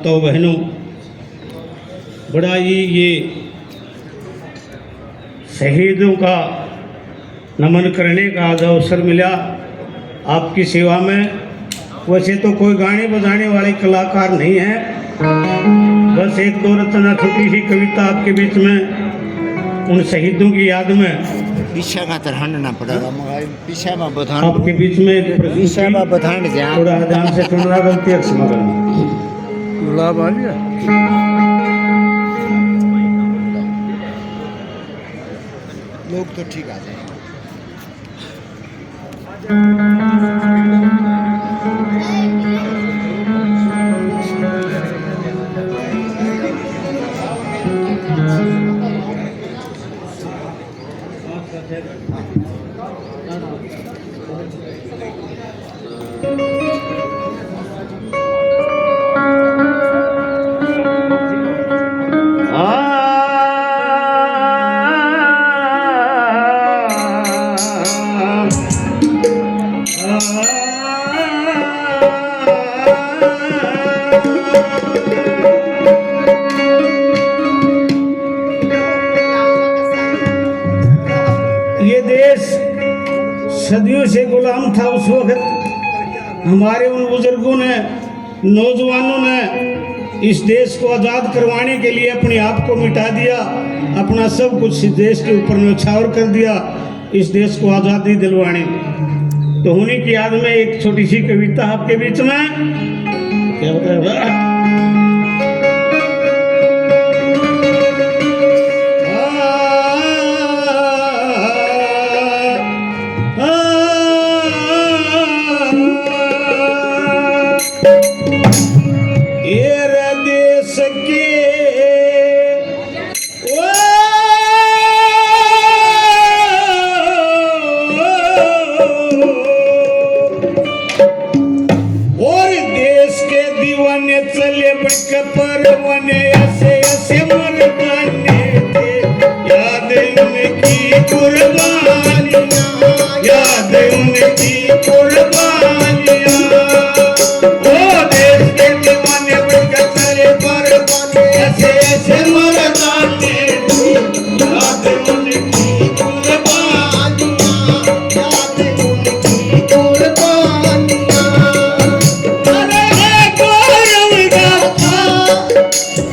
तो बहनों, बड़ा ही ये शहीदों का नमन करने का आज अवसर मिला आपकी सेवा में। वैसे तो कोई गाने बजाने वाले कलाकार नहीं है, बस एक दो रचना छोटी सी कविता आपके बीच में उन शहीदों की याद में पीछा का तरहन ना पड़ेगा मगर पीछा में बधान आपके बीच में पीछा में बधान जा थोड़ा ध्यान से सुनना, गलती क्षमा करना। गुलाब आ गया। लोग तो ठीक आ जाए। ये देश सदियों से गुलाम था। उस वक्त हमारे उन बुजुर्गों ने, नौजवानों ने इस देश को आज़ाद करवाने के लिए अपने आप को मिटा दिया, अपना सब कुछ इस देश के ऊपर न्यौछावर कर दिया, इस देश को आज़ादी दिलवाने। तो उन्हीं की याद में एक छोटी सी कविता आपके बीच में। क्या बताया? चले बड़क परवने ऐसे ऐसे मर्दाने थे, याद उनकी कुर्बानियां, याद उनकी कुर्बानियां। ओ देश के दीवाने बड़क चले परवने ऐसे ऐसे मर्दाने थे, याद उनकी कुर्बानियां, याद उनकी कुर्बानियां।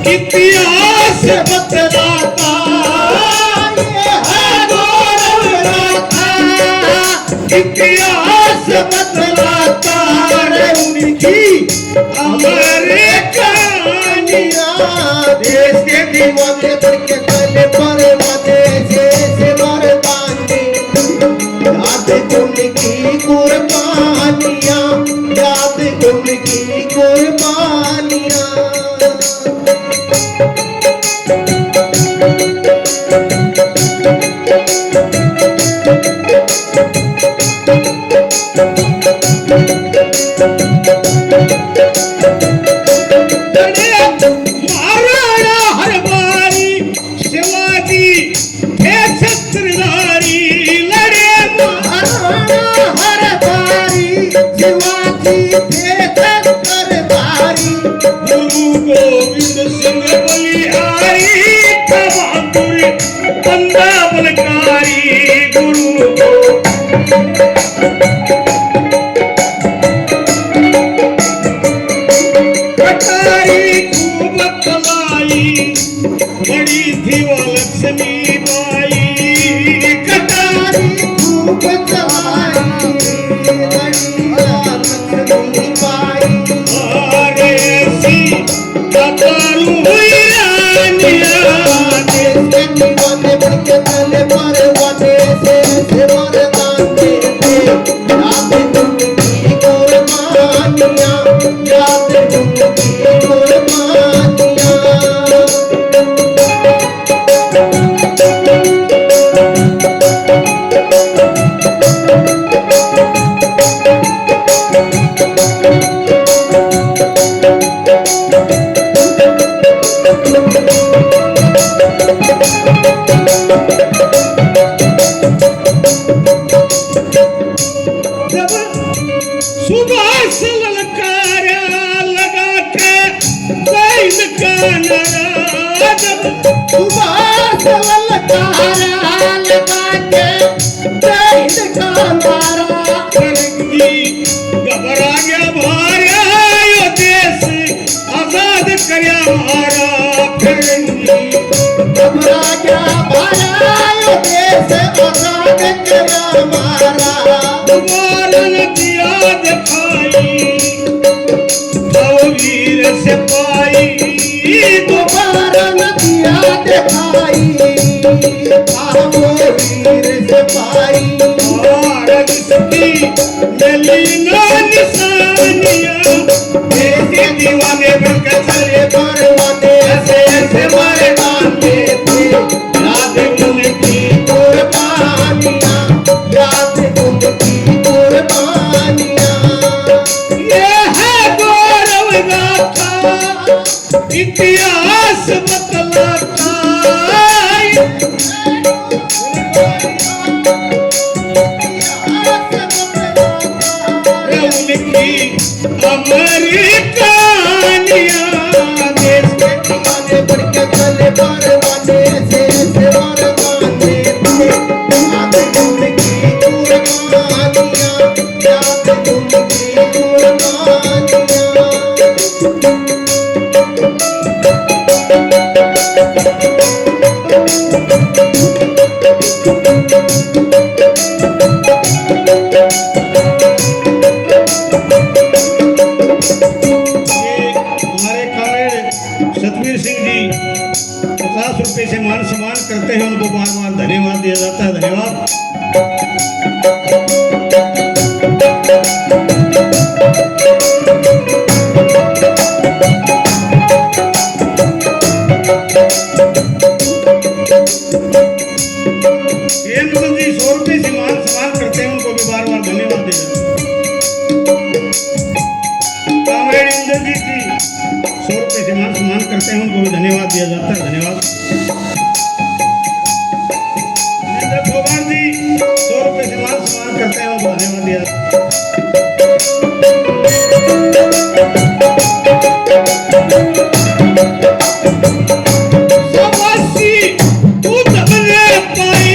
इतिहास बतलाता ये है गौरव गाथा, इतिहास बतलाता रे उनकी हमारे कहानियां। देश के दीवाने बड़के चले परवाने से मर्दाने, याद उनकी कुर्बानियां, याद उनकी कुर्बानियां। महाराणा हरबारी शिवाजी थे छत्रधारी, लड़े महाराणा हरबारी शिवाजी थे छत्रधारी। गुरु गोविंद सिंह बलिहारी था बहादुर बंदा बनकारी, गुरु कटारी खूब कलाई, बड़ी थी वो लक्ष्मी बाई। कटारी खूब कलाई, बड़ी लक्ष्मी बाई। अरे सी कतारू हुई रानिया, देश के दीवाने बड़के चले परवाने से मर्दाने थे, याद उनकी कुर्बानियां, याद उनकी कुर्बानियां। गाना जब सुभाष ललकारा लगा के शहीद का नारा। फिरंगी घबरा गया भारा यो देश आजाद करया हमारा। फिरंगी घबरा गया भारा यो देश आजाद करा हमारा। दोबारा न दिया दिखाई वीर सिपाही दोबारा न दिया दिखाई आओ वीर सिपाही। भारत की मिली ना निशानियां ऐसे दीवाने बनकर चले परवाने ऐसे ऐसे मारे डालते थे याद उनकी कुर्बानियां याद उनकी कुर्बानियां। ये है गौरव गाथा इतिहास बतलाता उनकी अमर कहानियां देश के दीवाने बनके चले परवाने से मरवाने थे याद उनकी कुर्बानियां याद उनकी कुर्बानियां। हमारे कॉमरेड सतवीर सिंह जी 50 रुपए से मान सम्मान करते हैं उनको बार बार धन्यवाद दिया जाता है। धन्यवाद। प्रेमचंद जी 100 रुपए से मान सम्मान करते हैं उनको भी बार बार धन्यवाद दिया जाता है। कॉमरेड इंद्र जी की 100 रुपए से मान सम्मान करते हैं उनको भी धन्यवाद दिया जाता है। धन्यवाद। इंद्र भगवान जी 100 रुपए से मान सम्मान करते हैं उनको धन्यवाद दिया जाता है। शाबाशी उधमने पाई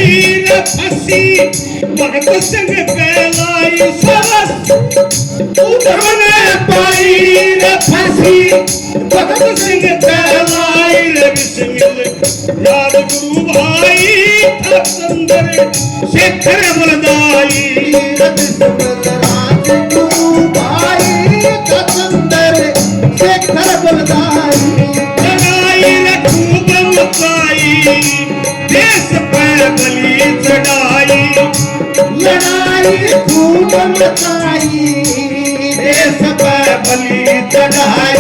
रे फंसी भगत सिंह कहलाई सरस उधमने पाई रे फंसी भगत सिंह कहलाई रे बिस्मिल याद गुरु भाई था सुंदर शेखर बलदाई राज तू भाई कतंदर शेखर बलदाई। लड़ाई रे खूब मचाई देश पे बलि चढ़ाई लड़ाई खूब मचाई देश पर बलि चढ़ाई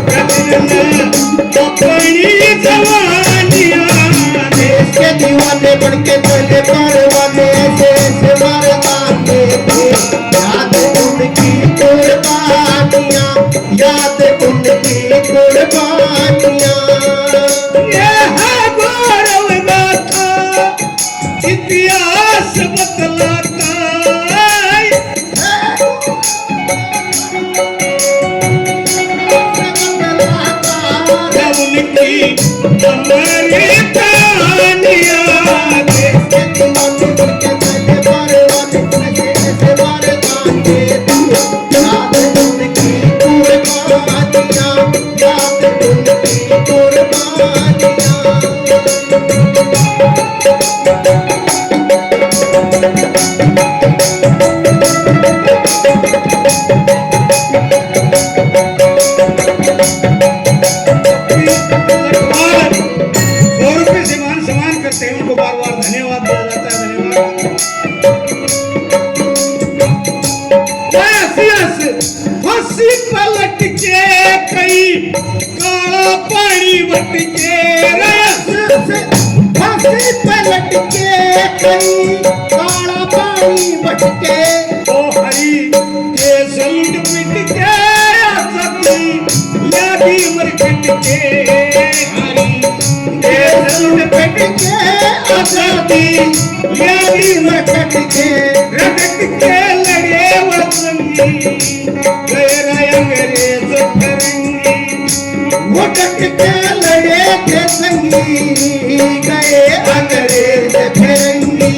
कृष्ण अपनी जवानियां देश के दीवाने बनके चले परवाने से मरवाने थे याद उनकी कुर्बानियां याद उनकी कुर्बानियां। ये है गौरव गाथा इतिहास बतलाता जब उनकी अमर कहानियां देश के दीवाने बनके चले परवाने से मरवाने थे याद उनकी कुर्बानियां याद उनकी कुर्बानियां। और 100 रुपए से मान सम्मान करते हैं उनको बार बार धन्यवाद दिया जाता है। धन्यवाद। हंसी पलट के कई काला पानी बट के फांसी पलट के कई काला पानी बटके ओ हरी के सलूट पिट के सती यादी मर कट के हरी के सलूट पिट के आजादी यादी मर कट के रगट के लड़े वतनी गैर अंग्रेज करंगी वो डट के लड़े थे संगी गए अंग्रेज फिरंगी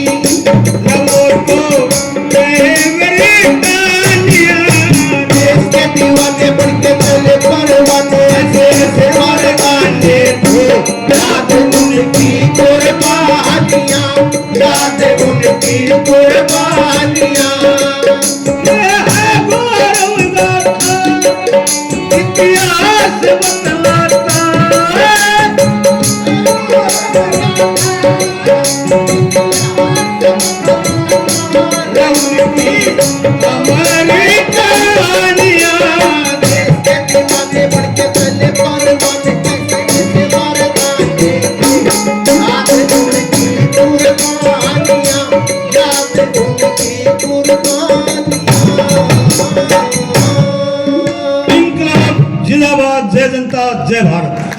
देश के दीवाने बन के चले परवाने ऐसे ऐसे मर्दाने थे याद उनकी कुर्बानियां याद उनकी कुर्बानियां इतिहास बतलाता हमारी कहानियां देश के दीवाने बन के चले परवाने कैसे कैसे मर्दाने याद उनकी कुर्बानियां याद उनकी कुर्बानियां इंकलाब जिंदाबाद, जय जनता, जय भारत।